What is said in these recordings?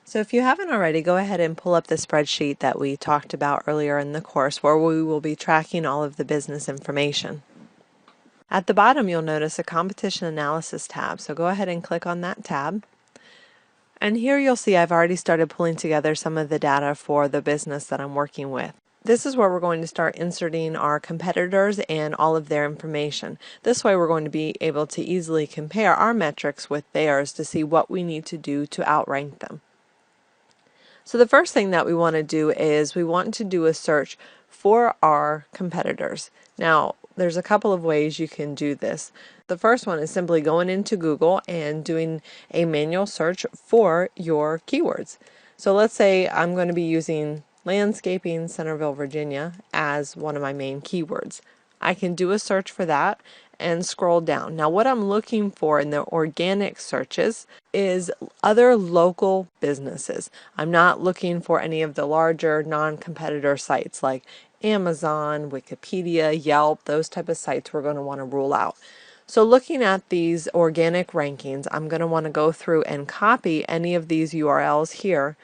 So if you haven't already, go ahead and pull up the spreadsheet that we talked about earlier in the course where we will be tracking all of the business information. At the bottom you'll notice a competition analysis tab, so go ahead and click on that tab. And here you'll see I've already started pulling together some of the data for the business that I'm working with. This is where we're going to start inserting our competitors and all of their information. This way we're going to be able to easily compare our metrics with theirs to see what we need to do to outrank them. So the first thing that we want to do is we want to do a search for our competitors. Now, there's a couple of ways you can do this. The first one is simply going into Google and doing a manual search for your keywords. So let's say I'm going to be using landscaping Centerville, Virginia as one of my main keywords. I can do a search for that and scroll down. Now what I'm looking for in the organic searches is other local businesses. I'm not looking for any of the larger non-competitor sites like Amazon, Wikipedia, Yelp, those type of sites we're going to want to rule out. So looking at these organic rankings, I'm going to want to go through and copy any of these URLs here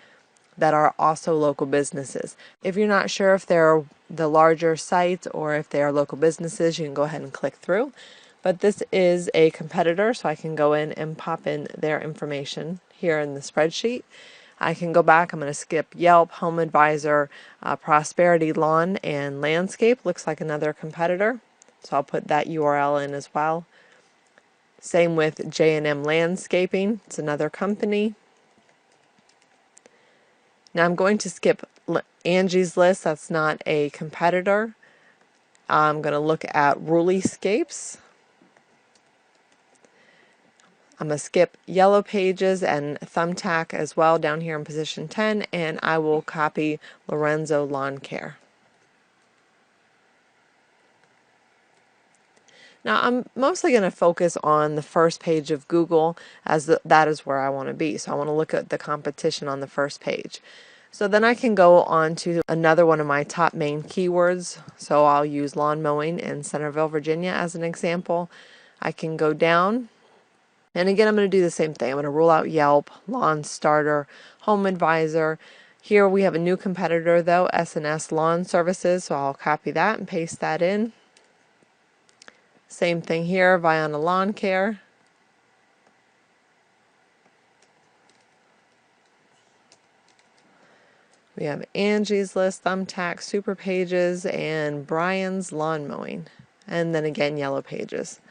that are also local businesses. If you're not sure if they're the larger sites or if they are local businesses, you can go ahead and click through. But this is a competitor, so I can go in and pop in their information here in the spreadsheet. I can go back, I'm going to skip Yelp, Home Advisor, Prosperity Lawn and Landscape, looks like another competitor. So I'll put that URL in as well. Same with J&M Landscaping, it's another company. Now I'm going to skip Angie's List, that's not a competitor. I'm going to look at Rulyscapes. I'm going to skip Yellow Pages and Thumbtack as well down here in position 10, and I will copy Lorenzo Lawn Care. Now I'm mostly going to focus on the first page of Google as that is where I want to be. So I want to look at the competition on the first page. So then I can go on to another one of my top main keywords. So I'll use lawn mowing in Centerville, Virginia as an example. I can go down, and again I'm going to do the same thing. I'm going to rule out Yelp, Lawn Starter, Home Advisor. Here we have a new competitor though, S&S Lawn Services, so I'll copy that and paste that in. Same thing here, Vianna Lawn Care. We have Angie's List, Thumbtack, Super Pages, and Brian's Lawn Mowing. And then again, Yellow Pages.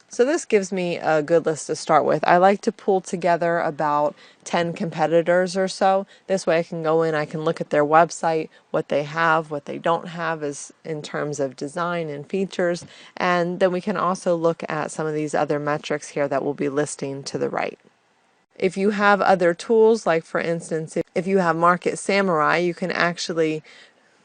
So this gives me a good list to start with. I like to pull together about 10 competitors or so. This way I can go in, I can look at their website, what they have, what they don't have is in terms of design and features, and then we can also look at some of these other metrics here that we'll be listing to the right. If you have other tools, like for instance, if you have Market Samurai, you can actually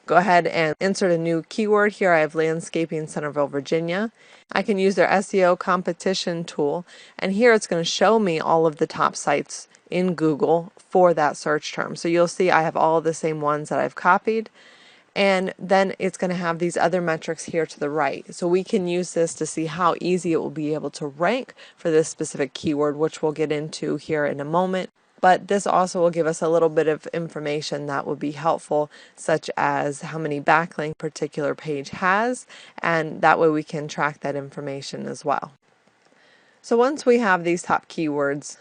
go ahead and insert a new keyword. Here I have Landscaping Centerville, Virginia. I can use their SEO competition tool, and here it's going to show me all of the top sites in Google for that search term. So you'll see I have all of the same ones that I've copied, and then it's going to have these other metrics here to the right. So we can use this to see how easy it will be able to rank for this specific keyword, which we'll get into here in a moment. But this also will give us a little bit of information that will be helpful, such as how many backlinks a particular page has, and that way we can track that information as well. So once we have these top keywords,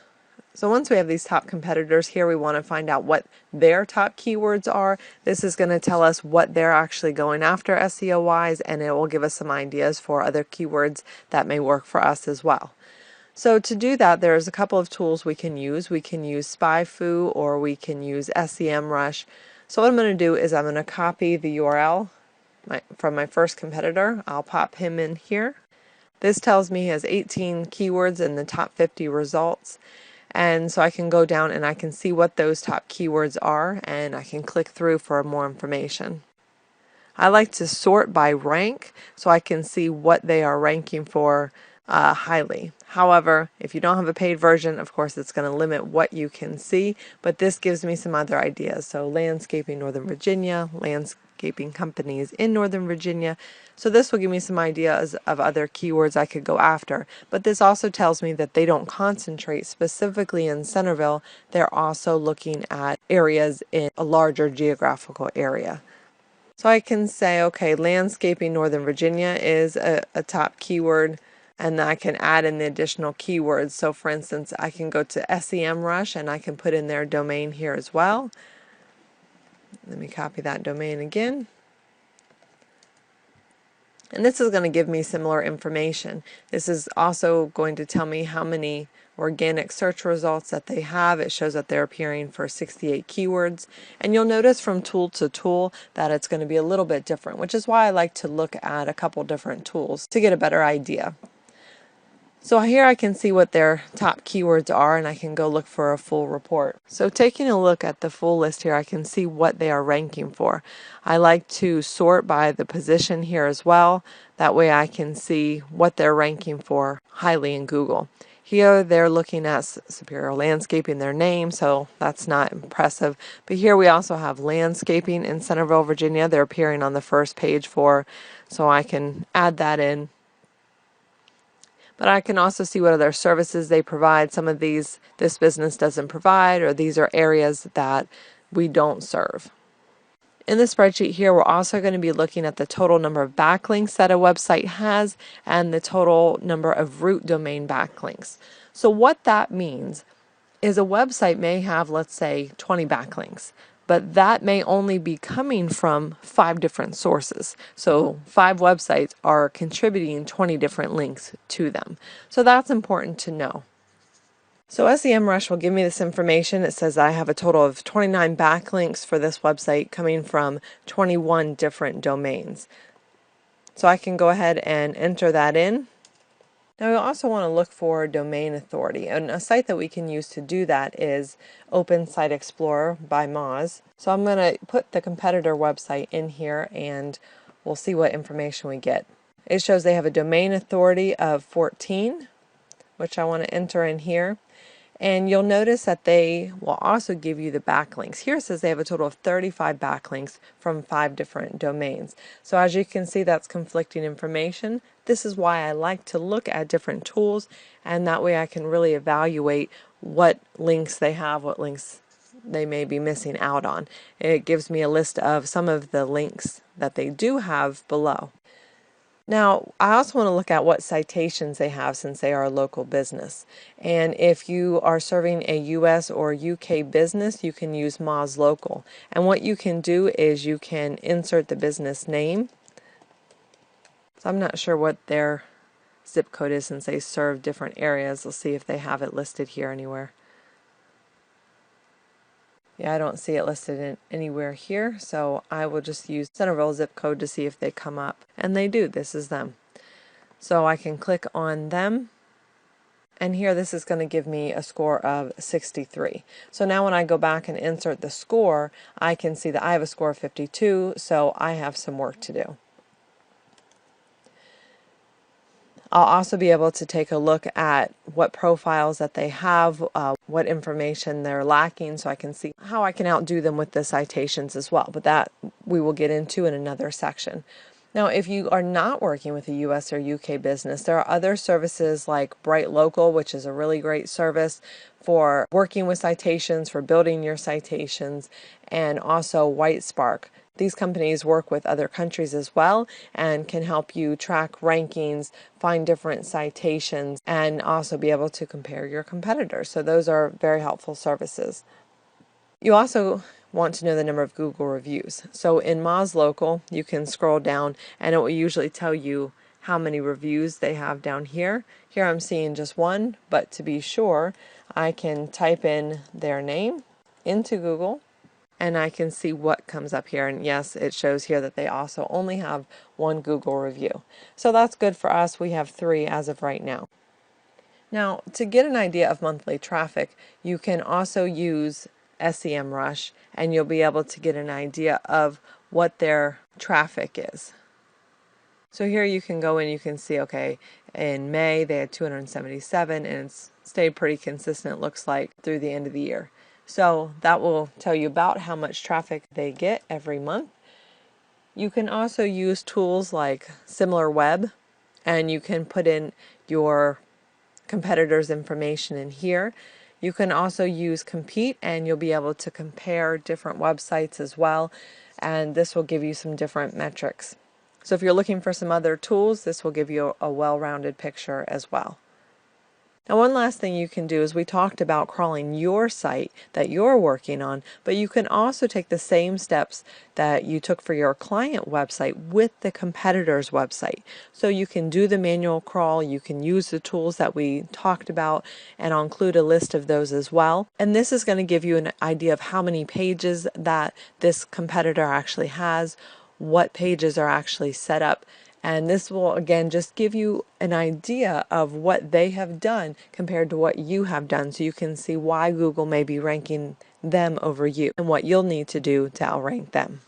once we have these top competitors here, we want to find out what their top keywords are. This is going to tell us what they're actually going after SEO-wise, and it will give us some ideas for other keywords that may work for us as well. So to do that, there's a couple of tools we can use. We can use SpyFu or we can use SEMrush. So what I'm going to do is I'm going to copy the URL from my first competitor. I'll pop him in here. This tells me he has 18 keywords in the top 50 results. And so I can go down and I can see what those top keywords are, and I can click through for more information. I like to sort by rank so I can see what they are ranking for highly. However, if you don't have a paid version, of course it's going to limit what you can see, but this gives me some other ideas. So Landscaping Northern Virginia, landscaping companies in Northern Virginia. So this will give me some ideas of other keywords I could go after. But this also tells me that they don't concentrate specifically in Centerville. They're also looking at areas in a larger geographical area. So I can say, okay, landscaping Northern Virginia is a top keyword, and I can add in the additional keywords. So for instance, I can go to SEMrush and I can put in their domain here as well. Let me copy that domain again. And this is going to give me similar information. This is also going to tell me how many organic search results that they have. It shows that they're appearing for 68 keywords. And you'll notice from tool to tool that it's going to be a little bit different, which is why I like to look at a couple different tools to get a better idea. So here I can see what their top keywords are, and I can go look for a full report. So taking a look at the full list here, I can see what they are ranking for. I like to sort by the position here as well. That way I can see what they're ranking for highly in Google. Here they're looking at Superior Landscaping, their name, so that's not impressive. But here we also have landscaping in Centerville, Virginia. They're appearing on the first page for, so I can add that in. But I can also see what other services they provide. Some of these this business doesn't provide, or these are areas that we don't serve. In the spreadsheet here, we're also going to be looking at the total number of backlinks that a website has and the total number of root domain backlinks. So what that means is a website may have, let's say, 20 backlinks, but that may only be coming from 5 different sources. So 5 websites are contributing 20 different links to them. So that's important to know. So SEMrush will give me this information. It says I have a total of 29 backlinks for this website coming from 21 different domains. So I can go ahead and enter that in. Now we also want to look for domain authority, and a site that we can use to do that is Open Site Explorer by Moz. So I'm going to put the competitor website in here and we'll see what information we get. It shows they have a domain authority of 14, which I want to enter in here. And you'll notice that they will also give you the backlinks. Here it says they have a total of 35 backlinks from 5 different domains. So as you can see, that's conflicting information. This is why I like to look at different tools, and that way I can really evaluate what links they have, what links they may be missing out on. It gives me a list of some of the links that they do have below. Now, I also want to look at what citations they have since they are a local business. And if you are serving a US or UK business, you can use Moz Local. And what you can do is you can insert the business name. So I'm not sure what their zip code is since they serve different areas. We'll see if they have it listed here anywhere. Yeah, I don't see it listed anywhere here, so I will just use Centerville zip code to see if they come up. And they do. This is them. So I can click on them, and here this is going to give me a score of 63. So now when I go back and insert the score, I can see that I have a score of 52, so I have some work to do. I'll also be able to take a look at what profiles that they have, what information they're lacking, so I can see how I can outdo them with the citations as well. But that we will get into in another section. Now, if you are not working with a US or UK business, there are other services like Bright Local, which is a really great service for working with citations, for building your citations, and also WhiteSpark. These companies work with other countries as well and can help you track rankings, find different citations, and also be able to compare your competitors. So those are very helpful services. You also want to know the number of Google reviews. So in Moz Local, you can scroll down and it will usually tell you how many reviews they have down here. Here I'm seeing just one, but to be sure, I can type in their name into Google and I can see what comes up here. And yes, it shows here that they also only have 1 Google review. So that's good for us. We have 3 as of right now. Now, to get an idea of monthly traffic, you can also use SEMrush, and you'll be able to get an idea of what their traffic is. So here you can go in, you can see, okay, in May they had 277, and it's stayed pretty consistent, looks like, through the end of the year. So that will tell you about how much traffic they get every month. You can also use tools like SimilarWeb, and you can put in your competitors' information in here. You can also use Compete, and you'll be able to compare different websites as well, and this will give you some different metrics. So if you're looking for some other tools, this will give you a well-rounded picture as well. Now, one last thing you can do is we talked about crawling your site that you're working on, but you can also take the same steps that you took for your client website with the competitor's website. So you can do the manual crawl, you can use the tools that we talked about, and I'll include a list of those as well. And this is going to give you an idea of how many pages that this competitor actually has, what pages are actually set up. And this will again just give you an idea of what they have done compared to what you have done, so you can see why Google may be ranking them over you and what you'll need to do to outrank them.